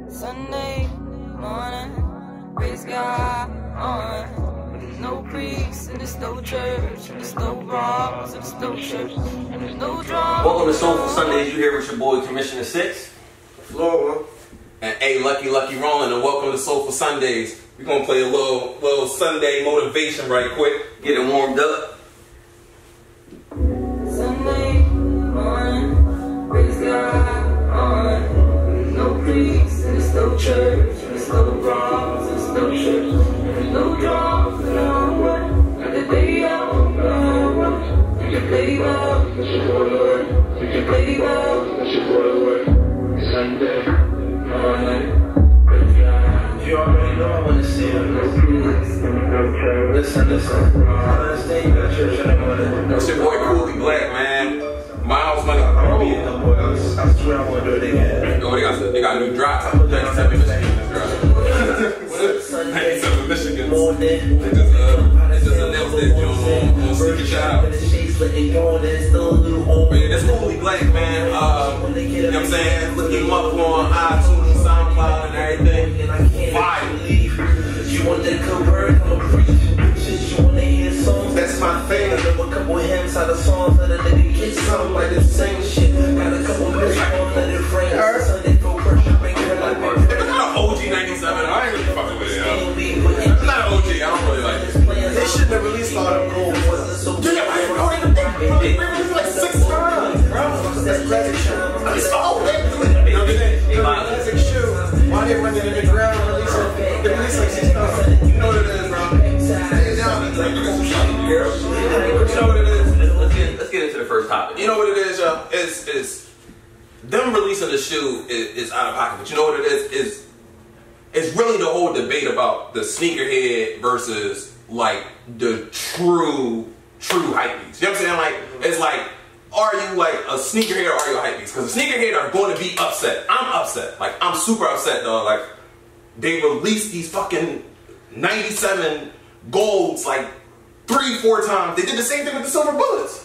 Sunday morning, praise God on. No priest, and there's no church, and there's no wrongs, and there's no church, and there's no drama. Welcome to Soleful Sundays. You here with your boy Commissioner 6. Floor. And A Lucky Rolling, and welcome to Soleful Sundays. We're gonna play a little Sunday motivation right quick. Get it warmed up. Sunday morning, praise God on. No priest, and there's no church, and there's no wrongs, and there's no church, and there's no drama. And the day out, and the day out, and the day out, Sunday morning, praise God. You already know I want to see you. Listen. Understand you got church in the morning. That's your boy Cooley Black, man. Miles Money. I'm being the boy. I swear I want to do it again. Yo, they got a new drop. 97 Michigan drop. 97 Michigan. They just announced that on Sneaker Shout. But yeah, that's Cooley Black, man. You know what I'm saying? Look him up on iTunes, SoundCloud, and everything. Fire. You want that convert? I'm a preacher. You want to hear songs? That's my thing. I know a couple hymns out of songs that a nigga get something like the same shit. Got a couple missed ones that it frames. Sunday for worship and girl like my If it's not OG 97, I ain't really fucking with it. It's not OG, I don't really like it. They shouldn't have released all them gold. Dude, I don't even think they released like 6 times, bro. That's classic shoe. It's the whole thing. You know what I'm saying? Classic shoe. Why they run it in the ground and release it? They release like 6 times. You know what it is, bro. Stay down and drink some shit, girl. You know what it is? Let's get into the first topic. You know what it is, y'all? It's them releasing the shoe is out of pocket. But you know what it is? It's really the whole debate about the sneakerhead versus like the true hypebeast. You know what I'm saying? Like it's like, are you like a sneakerhead or are you a hypebeast? Because the sneakerhead are going to be upset. I'm upset. Like I'm super upset, dog. Like they released these fucking 97 golds like 3-4 times. They did the same thing with the silver bullets.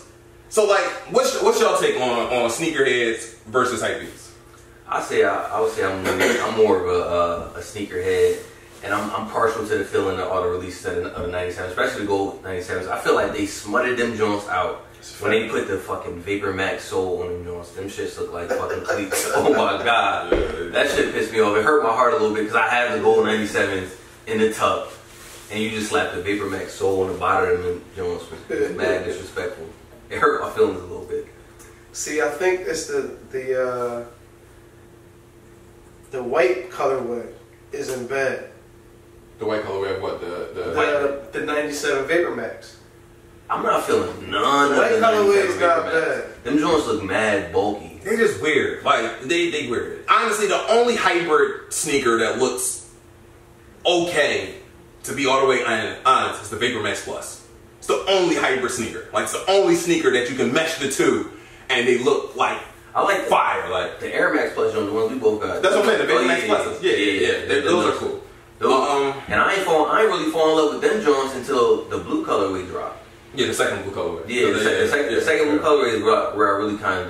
So like, what's y'all take on sneakerheads versus hypebeasts? I would say I'm more of a sneakerhead, and I'm partial to the feeling of all the releases of the 97, especially the gold 97s. I feel like they smutted them joints out when they put the fucking Vapor Max sole on them joints. Them shits look like fucking cleats. Oh my god, that shit pissed me off. It hurt my heart a little bit because I have the gold 97s in the tub, and you just slapped the Vapor Max sole on the bottom of them joints. It was mad disrespectful. It hurt my feelings a little bit. See, I think it's the white colorway isn't bad. The white colorway of what? The 97 Vapor Max. I'm not feeling none of White the colorway is 97 not Vapor Max. bad. Them joints look mad bulky. They just weird. Like they weird. Honestly, the only hybrid sneaker that looks okay to be all the way honest is the Vapor Max Plus. It's the only hybrid sneaker. Like it's the only sneaker that you can mesh the two, and they look like I like fire. Like the Air Max Plus joints, the ones we both got. That's what I'm saying. The Vapor Max Pluses. Yeah. Those are cool. And I ain't really fall in love with them joints until the blue colorway dropped. Yeah, the second blue colorway. Yeah, the second blue colorway is where I really kind of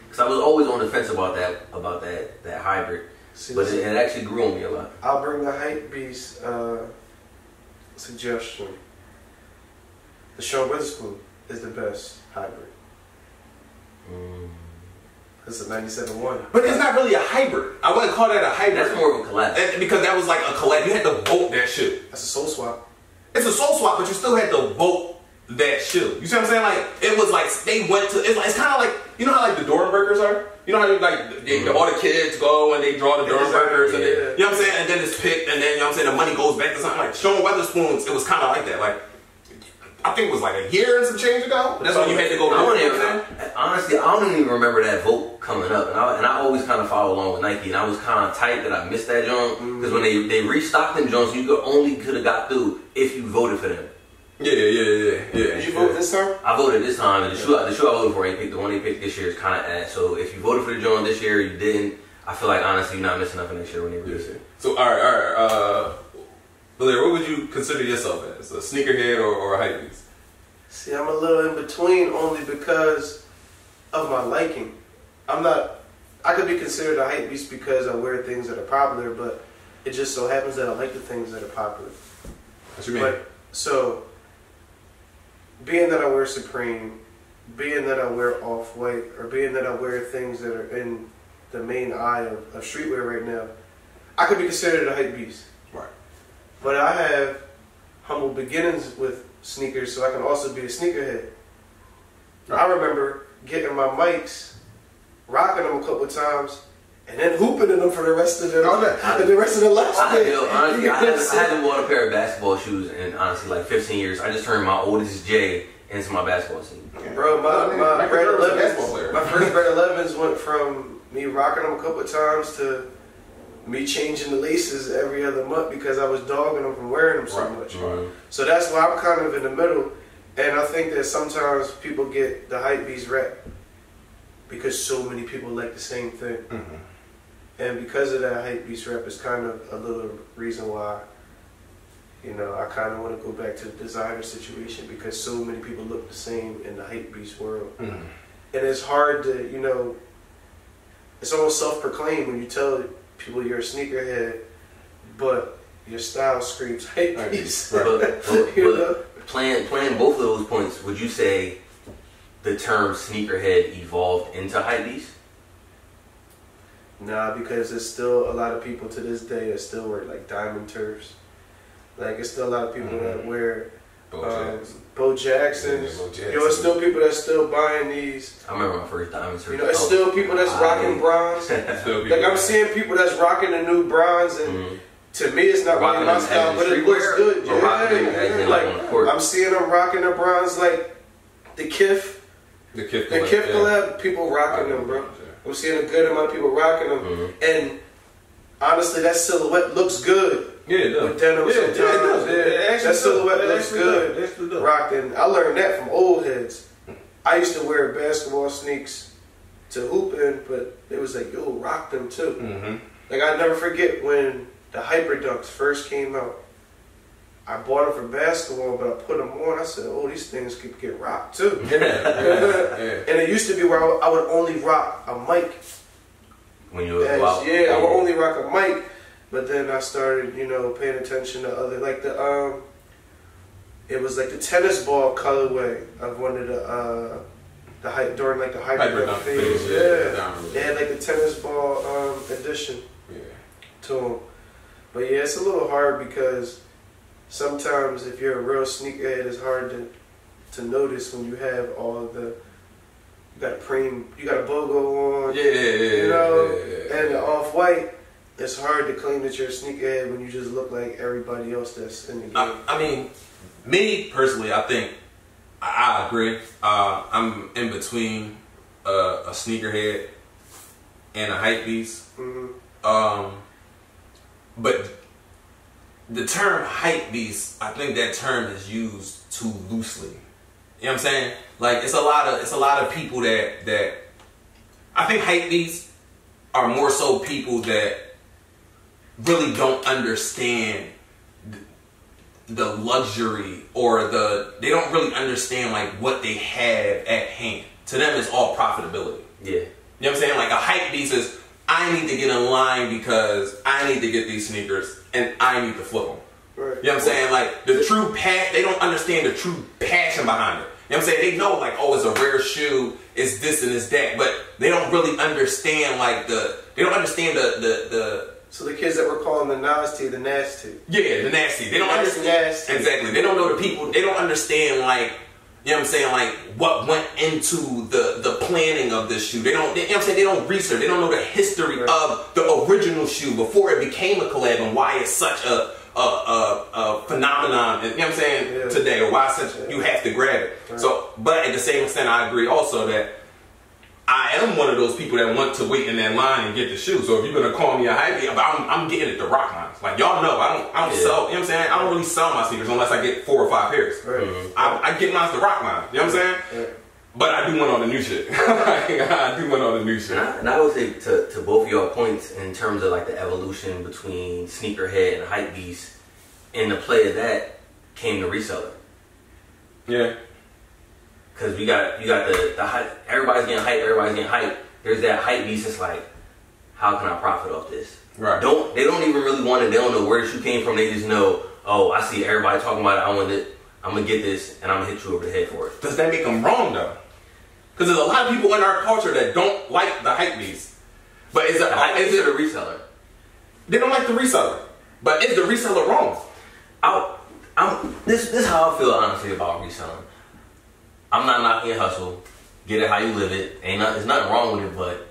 because I was always on the fence about that hybrid, but it actually grew on me a lot. I'll bring the hype beast suggestion. The Sean Witherspoon is the best hybrid. It's a 97 one. But it's not really a hybrid. I wouldn't call that a hybrid. That's more of a collab. Because that was like a collab. You had to vote that shit. That's a soul swap. It's a soul swap, but you still had to vote that shoe. You see what I'm saying? Like it was like they went to. It's kind of like, you know how like the Dornbergers are. You know how all the kids go and they draw the Dornbergers and they, you know what I'm saying? And then it's picked and then you know what I'm saying, the money goes back to something like Sean Witherspoon's. It was kind of like that. Like I think it was like a year and some change ago. That's when you had to go. Honestly, I don't even remember that vote coming up, and I always kind of follow along with Nike, and I was kind of tight that I missed that joint because when they restocked them joints, you could have got through if you voted for them. Yeah. Did you vote this time? I voted this time, and the shoe I voted for ain't picked. The one they picked this year is kind of ass. So if you voted for the joint this year, you didn't. I feel like honestly, you're not missing nothing next year when they release it. So all right. Blair, what would you consider yourself as? A sneakerhead or a hypebeast? See, I'm a little in between only because of my liking. I I could be considered a hype beast because I wear things that are popular, but it just so happens that I like the things that are popular. What you mean? But, so, being that I wear Supreme, being that I wear Off-White, or being that I wear things that are in the main eye of streetwear right now, I could be considered a hype beast. Right. But I have humble beginnings with sneakers, so I can also be a sneakerhead. I remember getting my mics, rocking them a couple of times, and then hooping in them for the rest of the last day. Honestly, I haven't worn a pair of basketball shoes in honestly like 15 years. I just turned my oldest J into my basketball team. Bro, my Red 11s, my first Red 11s went from me rocking them a couple of times to me changing the laces every other month because I was dogging them from wearing them so much. Right. So that's why I'm kind of in the middle. And I think that sometimes people get the hype beast rep because so many people like the same thing. Mm-hmm. And because of that hype beast rep is kind of a little reason why, you know, I kind of want to go back to the designer situation because so many people look the same in the hype beast world. Mm-hmm. And it's hard to, you know, it's almost self-proclaimed when you tell people you're a sneakerhead, but your style screams hype beast. But playing both of those points, would you say the term sneakerhead evolved into hype beast? Nah, because there's still a lot of people to this day that still wear like diamond turfs. Like it's still a lot of people that wear Bo Jacksons. Yo, it's still people that's still buying these. I remember my first diamond turf. You know, it's still people that's rocking bronze. Like I'm seeing people that's rocking the new bronze, and to me it's not really my style, but it looks good. Yeah, like I'm seeing them rocking the bronze, like the Kif collab. People rocking them, bro. I'm seeing a good amount of people rocking them, and honestly, that silhouette looks good. Yeah, it does. With denim sometimes. Yeah, it does. That silhouette looks good. Rocking. I learned that from old heads. I used to wear basketball sneaks to hoop in, but it was like, yo, rock them too. Mm-hmm. Like I never forget when the Hyper Dunks first came out. I bought them for basketball, but I put them on. I said, oh, these things could get rocked too. Yeah. And it used to be where I would only rock a mic. When you were out. Yeah, I would only rock a mic. But then I started, you know, paying attention to other, like the, it was like the tennis ball colorway of one of the hype, during like the Hyper Dunk phase. Yeah. They had like the tennis ball edition to them. But yeah, it's a little hard because sometimes if you're a real sneakerhead, it's hard to notice when you have all of the, you got a BOGO on, you know, and the Off-White. It's hard to claim that you're a sneakerhead when you just look like everybody else that's in the game. I mean, me personally, I think I agree. I'm in between a sneakerhead and a hype beast. Mm-hmm. But the term hype beast, I think that term is used too loosely. You know what I'm saying? Like it's a lot of people that I think hype beasts are more so people that really don't understand the luxury or they don't really understand like what they have at hand. To them it's all profitability. Yeah. You know what I'm saying? Like a hype beast is, I need to get in line because I need to get these sneakers and I need to flip them. Right. You know what I'm saying? Like the true they don't understand the true passion behind it. You know what I'm saying? They know like, oh, it's a rare shoe, it's this and it's that, but they don't really understand like they don't understand the So the kids that were calling the nasty, the nasty. Yeah, the nasty. They don't understand. Nasty. Exactly. They don't know the people. They don't understand like, you know what I'm saying, like what went into the planning of this shoe. They don't, you know what I'm saying, they don't research. They don't know the history of the original shoe before it became a collab and why it's such a phenomenon, you know what I'm saying, today, or why you have to grab it. Right. So, but at the same extent, I agree also that I am one of those people that want to wait in that line and get the shoe. So if you're gonna call me a hype, I'm getting it the rock lines. Like y'all know, I don't sell. You know what I'm saying? I don't really sell my sneakers unless I get 4 or 5 pairs. Right. I get mine the rock line. You know what I'm saying? Right. But I do want all the new shit. I do want all the new shit. And I would say to both of y'all points in terms of like the evolution between sneakerhead and hype beast, in the play of that came the reseller. Yeah. Because you got the hype, everybody's getting hype, There's that hype beast that's like, how can I profit off this? Right. They don't even really want it. They don't know where the shoe came from. They just know, oh, I see everybody talking about it. I want it. I'm gonna get this, and I'm gonna hit you over the head for it. Does that make them wrong though? Because there's a lot of people in our culture that don't like the hype beast. But is it the reseller? They don't like the reseller. But is the reseller wrong? This is how I feel honestly about reselling. I'm not knocking your hustle. Get it how you live it. There's nothing wrong with it, but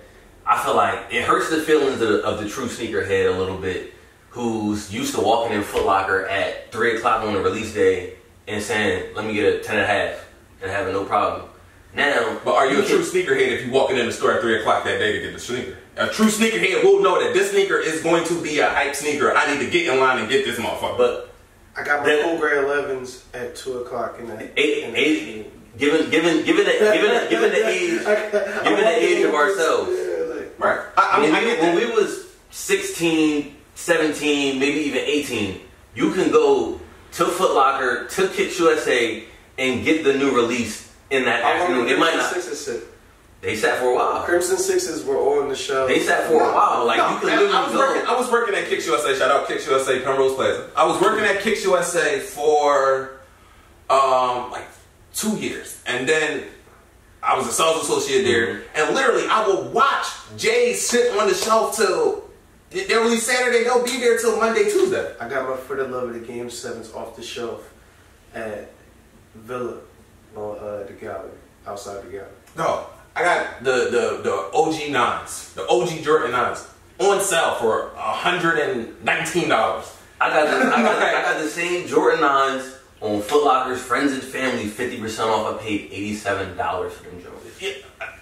I feel like it hurts the feelings of the true sneakerhead a little bit, who's used to walking in Foot Locker at 3 o'clock on the release day and saying, let me get a 10.5 and having no problem. Now, but are you a true sneakerhead if you walking in the store at 3 o'clock that day to get the sneaker? A true sneakerhead will know that this sneaker is going to be a hype sneaker. I need to get in line and get this motherfucker. But I got my cool gray 11s at 2 o'clock in the Given the age of ourselves, right? When we was 16, 17, maybe even 18, you can go to Foot Locker, to Kicks USA, and get the new release in that afternoon. It might not. They sat for a while. Crimson Sixes were on the show. They sat for a while. Like you could literally go. I was working at Kicks USA. Shout out Kicks USA, Penrose Plaza. I was working at Kicks USA for like 2 years, and then I was a sales associate there. And literally, I would watch Jay sit on the shelf till they release Saturday. They'll be there till Monday, Tuesday. I got my For the Love of the Game 7s off the shelf at Villa on the gallery, outside the gallery. No. I got the OG 9s, the OG Jordan 9s on sale for $119. I got the same Jordan 9s on Foot Locker's Friends and Family 50% off. I paid $87 for them Jordans. Yeah,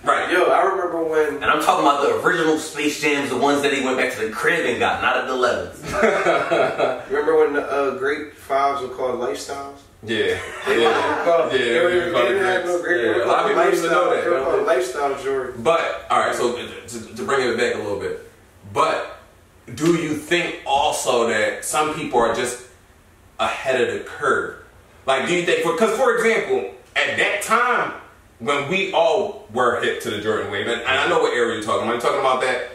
right. Yo, I remember when... And I'm talking about the original Space Jams, the ones that he went back to the crib and got, not at the 11s. Remember when the great 5s were called Lifestyles? Yeah. They didn't have no great. Yeah, a lot of people don't even know that. They were called Lifestyle Jordan. But, alright, so to bring it back a little bit, but do you think also that some people are just ahead of the curve? Like, do you think, because for example, at that time, when we all were hip to the Jordan wave, and I know what era you're talking about. You're talking about that,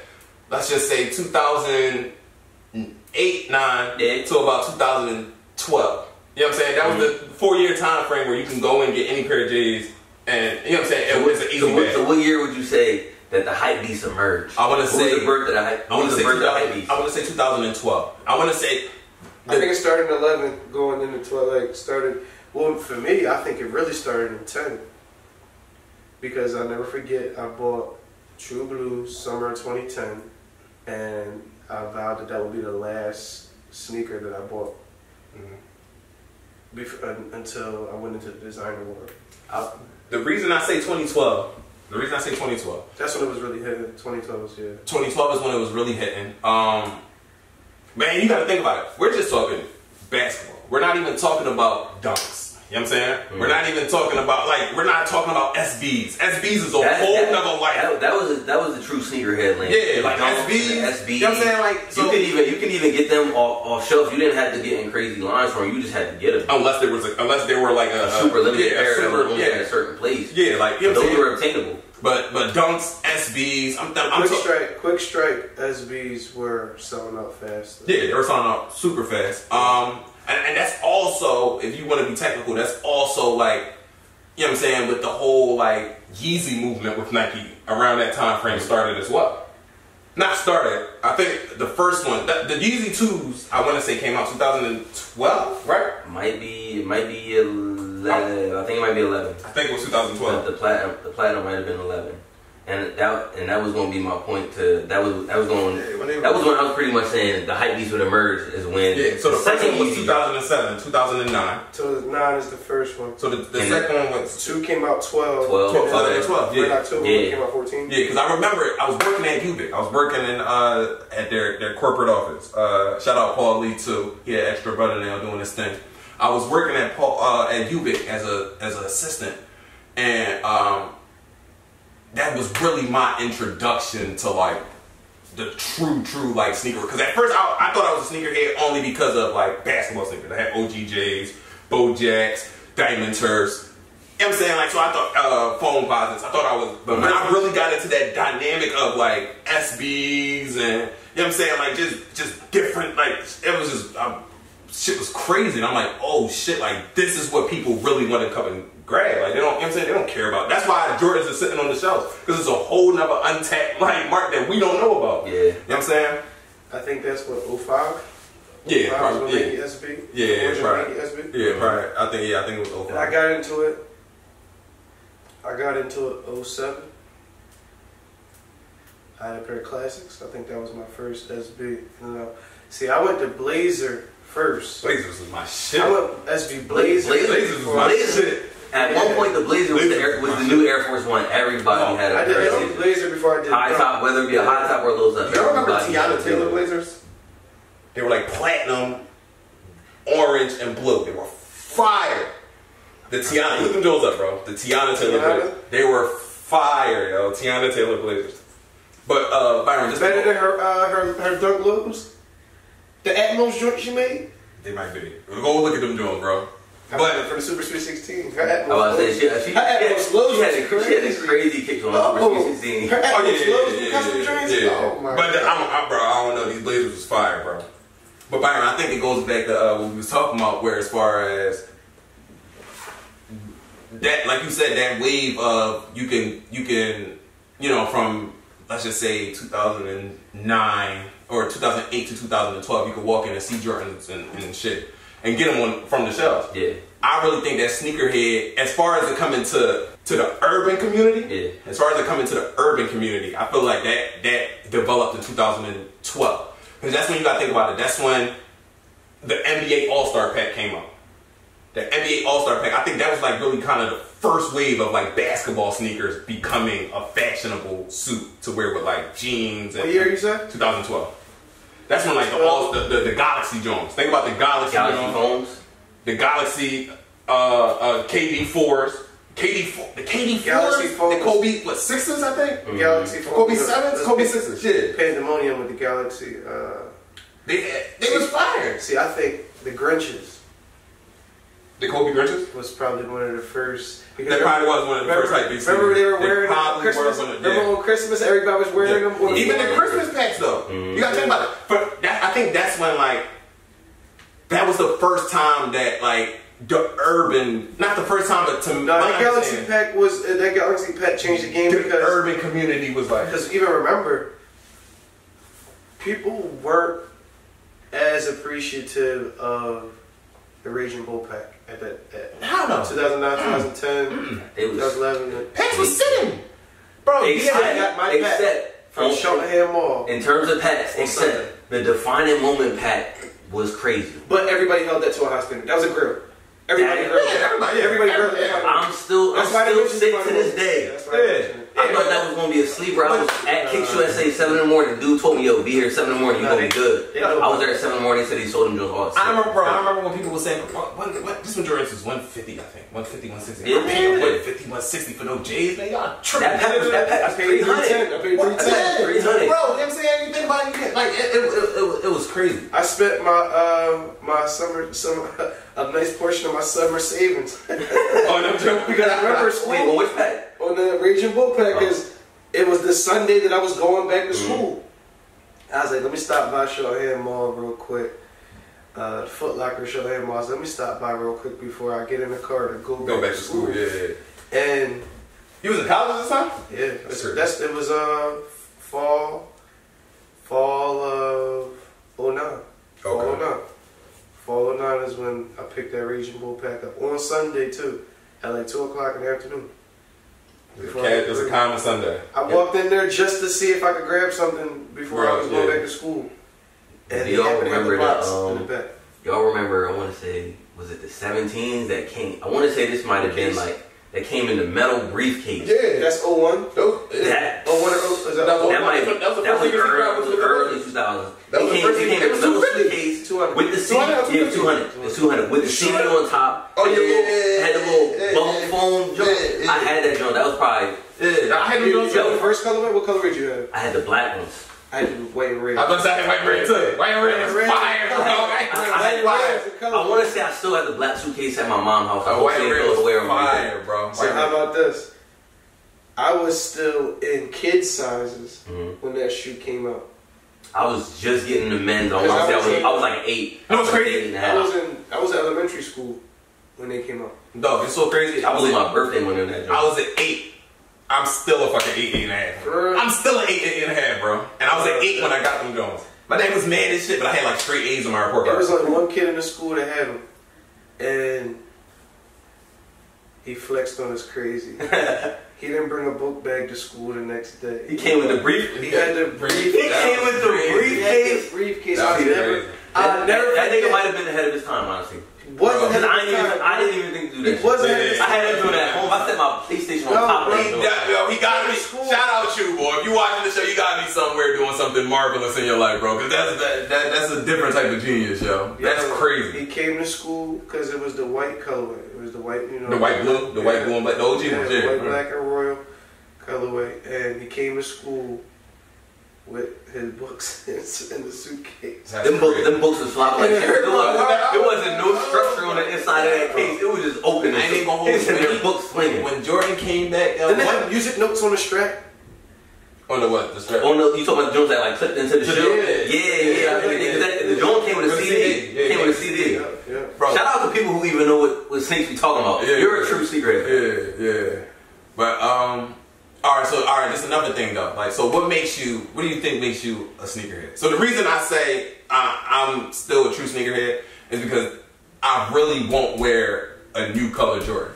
let's just say 2008, 9 to about 2012. You know what I'm saying? That was the 4-year time frame where you can go and get any pair of J's, and you know what I'm saying? It was an easy bag. So what year would you say that the hype beast emerged? I want to say the birth of the hype. I want to say 2012. I want to say. I think it started in 11, going into 12. Like started. Well, for me, I think it really started in 10, because I'll never forget. I bought True Blues summer 2010, and I vowed that would be the last sneaker that I bought. Until I went into the designer world. The reason I say 2012. That's when it was really hitting. 2012 was 2012 is when it was really hitting. Man, you got to think about it. We're just talking basketball. We're not even talking about dunks. You know what I'm saying? We're not even talking about we're not talking about SBs. SBs is a whole nother life. That was the true sneakerhead lane. Yeah, like SBs. You know what I'm saying? Like so you can even get them off shelves. You didn't have to get in crazy lines for them. You just had to get them. Unless they were like a super limited area in a certain place. Yeah, like you know those were obtainable. But dunks, SBs, Quick strike SBs were selling out fast. Yeah, they were selling out super fast. And that's also, if you want to be technical, that's also like, you know what I'm saying, with the whole like Yeezy movement with Nike around that time frame started as well. Not started. I think the first one, the Yeezy 2s, I want to say came out 2012, right? It might be 11. I think it might be 11. I think it was 2012. The platinum might have been 11. And that was going to be my point to that was when I was pretty much saying the hype beast would emerge is when so the first one was 2007, 2009. So 9 is the first one. So the second one was 2 came out 12. 12. Yeah. October came out 14. Yeah, because I remember I was working at Ubik. I was working in at their corporate office. Shout out Paul Lee too. He had extra brother now doing this thing. I was working at Ubik as an assistant, and that was really my introduction to like the true like sneaker. Because at first I thought I was a sneakerhead only because of like basketball sneakers. I had OGJs, Bojacks, Diamond Turfs, know what I'm saying? Like, so I thought, phone posits, I thought I was, but when I really got into that dynamic of like SBs and, you know what I'm saying? Like, just different, like, it was just, shit was crazy. And I'm like, oh shit, like, this is what people really want to come and grab. Like, they don't, you know what I'm saying? They don't care about. That's why Jordans are sitting on the shelves. Because it's a whole nother untapped, like, market that we don't know about. Yeah. You know what I'm saying? I think that's what, 05? Yeah, probably. Yeah. SB? Yeah, probably. SB? Yeah, probably. I think it was 05. And I got into it. I got into it 07. I had a pair of classics. I think that was my first SB. See, I went to Blazer first. Blazers was my shit. I went SB Blazer. Blazers was my shit. At one point, the Blazer was the new Air Force One. Everybody had a I did SB Blazer before I did high top, whether it be a high top or a low top. You remember Tiana Taylor Blazers? They were like platinum, orange, and blue. They were fire. The Tiana, look them Joes up, bro. The Tiana Taylor Blazers. They were fire, yo. Tiana Taylor Blazers. But Byron, just better than her Dunk Lows? The Atmos joint she made? They might be. Go look at them Jones, bro. But for the Super Sweet 16, her Atmos. I was about to say she had this crazy kicks on the Super Sweet 16. Her Atmos yeah. custom joints. Oh my but God. bro, I don't know. These Blazers was fire, bro. But Byron, I think it goes back to what we was talking about, where as far as that, like you said, that wave of you can, you know, from let's just say 2009 or 2008 to 2012, you could walk in and see Jordans and shit and get them from the shelves. Yeah. I really think that sneakerhead, as far as it coming to the urban community, as far as it coming to the urban community, I feel like that developed in 2012. Because that's when you got to think about it. That's when the NBA All-Star Pack came out. The NBA All-Star Pack, I think that was like really kind of the first wave of like basketball sneakers becoming a fashionable suit to wear with like jeans. And what year you said? 2012. That's when like the Galaxy Jones. Think about the Galaxy phones. The Galaxy KD4s. The KD4s, Galaxy phones. the Kobe, what, 6s, I think? Mm-hmm. Galaxy phones. Kobe 7s? Kobe 6s, yeah. Pandemonium with the Galaxy. They was fire. See, I think the Grinches. The Kobe Grinches? Was probably one of the first. That probably was one of the first type big remember they were wearing them Christmas? Remember on Christmas everybody was wearing them? Even the Christmas packs though. Mm-hmm. You gotta think about it. But I think that's when like, that was the first time that like, the urban, not the first time, but to me, that Galaxy Pack changed the game because the urban community was like. Because even remember, people weren't as appreciative of the Raging Bull Pack at that. How no? 2009, 2010, 2011. Packs was sitting, bro. I got my pack from Cheltenham Mall. In terms of packs, except the defining moment pack was crazy. But everybody held that to a high standard. That was a grill. Everybody heard that. I'm still sick to this day. I thought that was going to be a sleeper. I was at Kicks USA 7 in the morning. Dude told me, yo, be here 7 in the morning. You going to be good. I was there at 7 in the morning. They said he sold them just all. I remember when people were saying, this one Jordans was 150, I think. 150, 160. Yeah, I'm paying 150, 160 for no J's, man. Y'all tripping. That pack was 300. I paid 310. 300. Bro, you know what I'm saying? You think about it, like, it was crazy. I spent my summer, a nice portion of my summer savings. Oh, no joke. Because I remember school. Wait, on which pack? On the Raging Bull Pack, because it was the Sunday that I was going back to school. I was like, let me stop by Cheltenham Mall real quick. Foot Locker, Cheltenham Mall. Let me stop by real quick before I get in the car to go back to school. Yeah. And you was in college this time? Yeah. It was fall of 09. Okay. Fall 09 is when I picked that Raging Bull Pack up. On Sunday, too. At like 2 o'clock in the afternoon. It was a common Sunday. I walked in there just to see if I could grab something before I was going back to school. And y'all remember in the back. Y'all remember, I want to say, was it the 17s that came? I want to say this might have been like, that came in the metal briefcase. Yeah, that's 01. That was early 2000s. It came in a metal suitcase 200. with the CD. Yeah, 200. It's 200 with the CD on top. Oh had the little bubble foam joint. I had that joint. That was probably. I had the first colorway. What color did you have? I had the black ones. I had white and red. I was about to say white and red too. White and red is fire, bro. I had I want to say I still have the black suitcase at my mom's house. Oh, white and red was wearing fire, bro. So how about this? I was still in kid sizes when that shoe came out. I was just getting the men's. I was like 8. No, it's crazy. I was in elementary school when they came out. Dog, it's so crazy. I believe my birthday went in that joint. I was at 8. I'm still a fucking 8.5. I'm still an 8.5, bro. And I was at 8 when I got them Jones. My name was mad as shit, but I had like straight A's on my report card. There was only one kid in the school that had them, and he flexed on us crazy. He didn't bring a book bag to school the next day. He came with the brief. He had the brief. He came with the briefcase. Briefcase. That nigga might have been ahead of his time, honestly. I didn't even think to do that. I had to do that at home. I set my PlayStation on top of it. He got me. Shout out you, boy. If you watching the show, you got me somewhere doing something marvelous in your life, bro. Because that's a different type of genius, yo. That's crazy. He came to school because it was the white colorway. It was the white, the white blue, the white blue and black, the OG ones, the white, black, and royal colorway. And he came to school with his books in the suitcase. Them books was flopping like cherry. There wasn't no structure on the inside of that case. It was just open. I ain't even gonna hold you. Their books swinging. When Jordan came back, didn't they have music notes on the strap? On the what? The strap? You talking about the Jones that like clipped into the shoe? Yeah. The Jones came with a CD. Came with a CD. Yeah. Shout out to people who even know what sneaks we talking about. You're a true sneakerhead. Yeah. But all right, just another thing though. Like, so what do you think makes you a sneakerhead? So the reason I say I'm still a true sneakerhead is because I really won't wear a new color Jordan.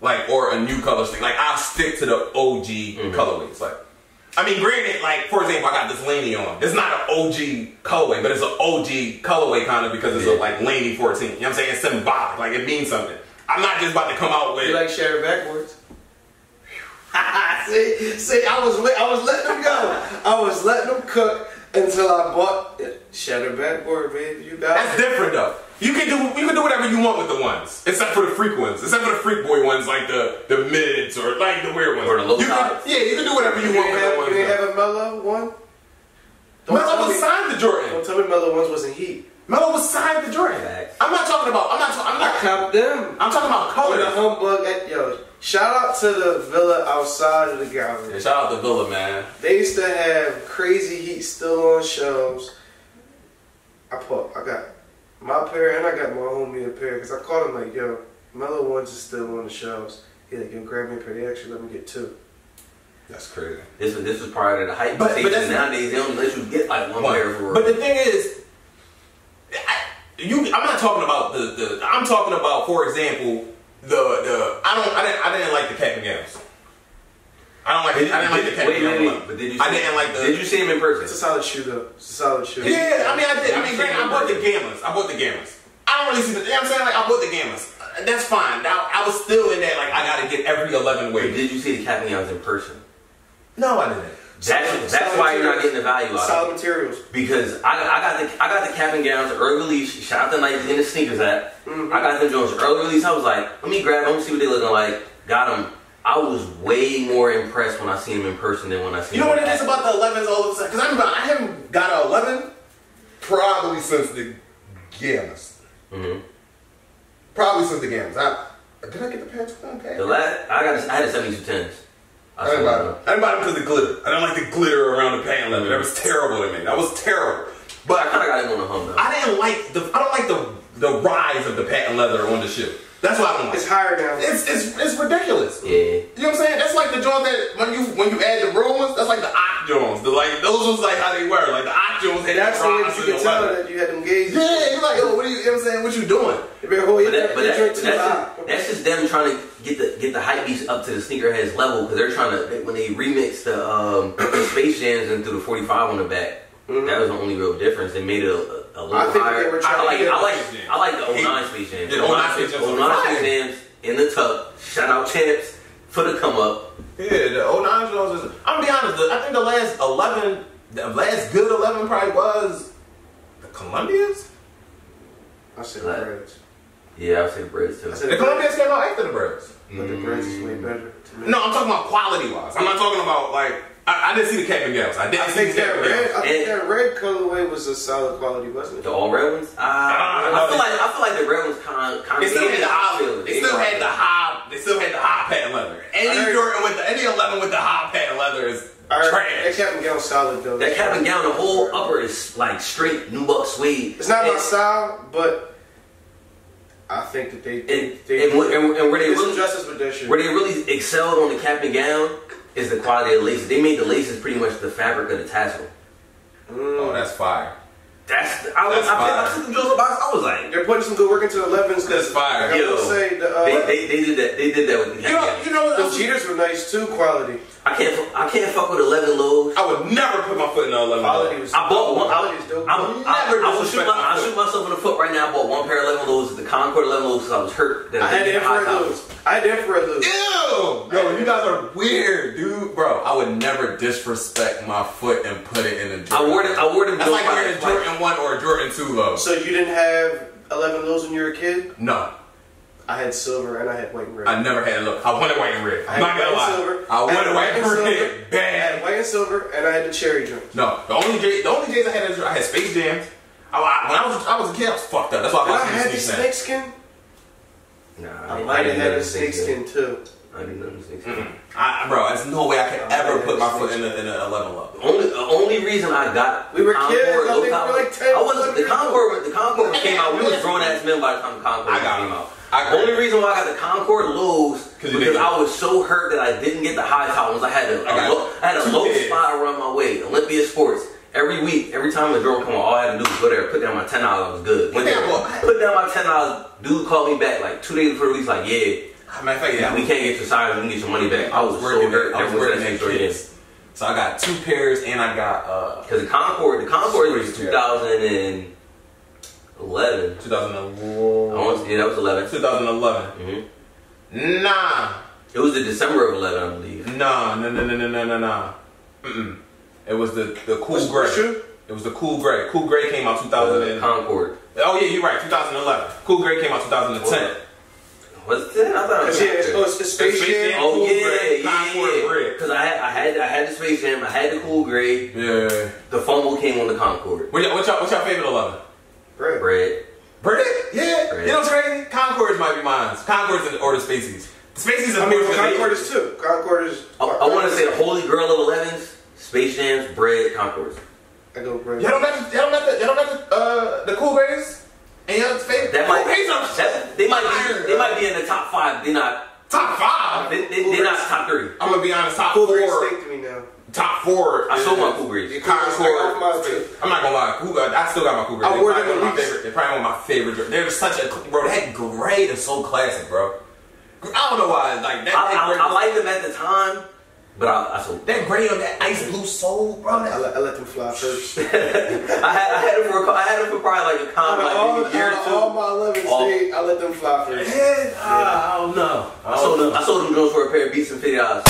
Like, or a new color stick. Like, I'll stick to the OG colorways. Like, I mean, granted, like, for example, I got this Laney on. It's not an OG colorway, but it's an OG colorway kind of because it's a, like, Laney 14. You know what I'm saying? It's symbolic. Like, it means something. I'm not just about to come out with... You like Shattered Backwards? See, I was letting them go. I was letting them cook until I bought Shattered Backward, baby. You got That's different, though. You can do whatever you want with the ones, except for the freak ones, except for the freak boy ones, like the mids or like the weird ones. Or the low sides. Yeah, you can do whatever you want with the ones. You didn't have a Mellow one? Mellow was signed to Jordan. Don't tell me Mellow ones wasn't heat. Mellow was signed to Jordan. I'm not talking about. I copped them. I'm talking about colors. The humbug. Shout out to the Villa outside of the gallery. Yeah, shout out to Villa, man. They used to have Crazy Heat still on shelves. I got my pair and I got my homie a pair because I called him like, yo, Mellow ones is still on the shelves. He like, yo, grab me a pair. They actually let me get 2. That's crazy. This was part of the hype. But nowadays they only let you get like one pair for. But the thing is, I'm not talking about I'm talking about, for example, I didn't like the Cap and Gowns. I didn't like the Cap and Gowns. But did you see him in person? It's a solid shoe though. It's a solid shoe. Yeah, I mean I did. I mean, granted, I bought the Gammas. I don't really see the. You know what I'm saying? Like, I bought the Gammas. That's fine. Now I was still in that. Like, I gotta get every 11 weight. Did you see the Cap and Gowns in person? No, I didn't. That's why you're not getting the value out of it. Solid materials. Because I got the Cap and Gowns early release. Shout out to Nike in the sneakers app. I got them Jones early release. I was like, let me grab them, let me see what they looking like. Got them. I was way more impressed when I seen them in person than when I seen them. You know what it is about the 11s all of a sudden? Because I haven't got an 11 probably since the Gammas. Probably since the Gammas. Did I get the pants with them? Okay. I had a 7210s. I didn't buy them because of the glitter. I didn't like the glitter around the pant leather. That was terrible to me. That was terrible. But I kind of got it on the hum though. I don't like the rise of the patent leather on the shoe. That's what I don't like. It's higher now. It's ridiculous. Yeah. You know what I'm saying? That's like the joint that when you add the real ones, that's like the Ock Jones. Those was like how they were. Like the Ock Jones had that's the way rise you can tell that you had them gauges. Yeah, you're like, yo, what are you know what I'm saying? What you doing? That's just them trying to get the hype beast up to the sneakerheads level because they're trying to when they remix the Space Jams into the 45 on the back. That was the only real difference. They made it a little higher. I like the 09 Space Jams. The 09 Space Jams. 09 Space Jams in the tuck. Shout out Champs for the come up. Yeah, the 09 Jones is. I'm gonna be honest. I think the last good 11 probably was the Columbias. I said the Breads. Yeah, I would say the Breads too. The Columbias came out after the Breads. But the Breads is way better to me. No, I'm talking about quality wise. I'm not talking about like I didn't see the cap and gowns. I think that red colorway was a solid quality, wasn't it? The all red ones. I feel like the red ones kind of. They still had the high. They still had the high patent leather. Any Jordan with any 11 with the high patent leather is trash. That cap and gown solid though. That cap and gown, the whole upper is like straight nubuck suede. It's not my style, but I think that they where they really justice with that shit. Where they really excelled on the cap and gown is the quality of the laces. They made the laces pretty much the fabric of the tassel. Oh, that's fire. I took the Joseph box. I was like, they're putting some good work into the 11s. That's fire. I will say they did that. They did that with the cap and gown. You know what? Those cheaters were nice too. Quality. I can't fuck with 11 lows. I would never put my foot in the 11 lows. I bought one. I will shoot shoot myself in the foot right now. I bought one pair of 11 lows, the Concord 11 lows, because I was hurt. I had infrared lows. Ew! Yo, you guys are weird, dude. Bro, I would never disrespect my foot and put it in a Jordan. I wore them. That's like wearing a Jordan 1 or a Jordan 2 low. So you didn't have 11 lows when you were a kid? No. I had silver and I had white and red. I never had look. I wanted white and red. I'm not gonna lie. I wanted white and red. Bad. I had white and silver and I had the cherry joints. No, the only J's I had is I had Space Jams. When I was a kid, I was fucked up. That's why I had the snake skin. Nah, I might have had a snake skin too. I didn't know the snake skin. Bro, there's no way I could ever put my foot in an 11 low. The only reason I got we were kids. I think we were like 10. The Concord came out. We was grown ass men by the time the Concord came out. The only reason why I got the Concord lows because I was so hurt that I didn't get the high top ones. I had a low spot around my way. Olympia Sports. Every week, every time the girl come on, all I had to do was go there, put down my $10. I was good. Put down my $10. Dude called me back like 2 days before the release. Like, matter of fact, we can't get your size. We can get your money back. I was so hurt. I was working at kids. So I got 2 pairs and I got because the Concord was 2011. 2011. Yeah, that was 11. 2011. Mm-hmm. Nah. It was the December of 11, I believe. Nah. It was the cool gray. It was the cool gray. Cool gray came out 2000. Concord. Oh yeah, you're right. 2011. Cool gray came out 2010. Was it 10? I thought it was it's Space Jam. Oh cool yeah. Gray. Because I had the Space Jam. I had the Cool Gray. Yeah. The fumble came on the Concord. What's your favorite 11? Bread. Yeah. Bread. You know what's crazy? Concords might be mine. Concords or the Spaceys. The Spaceys is Concord is too. Concord is. I want to say the holy grail of 11s. Space Jams, Bread, Concords. I go Bread. Y'all don't got the Cool Grays? And y'all's favorite? They might be in the top 5. They're not top 5. They're not top 3. I'm gonna be honest. Top Cool 4. Grays stink to me now. Top 4. I sold my Cool Grays. Concord. I'm not gonna lie. I still got my Cool Grays. I wore them at least. They're probably one of my favorite. They're such a bro. That gray is so classic, bro. I don't know why. Like that. I liked them at the time. But I sold that gray on that ice blue soul, bro. I let them fly first. I had them for probably like a year or 2. All my 11s, I let them fly first. I don't know. I sold them joints for a pair of beats and $50.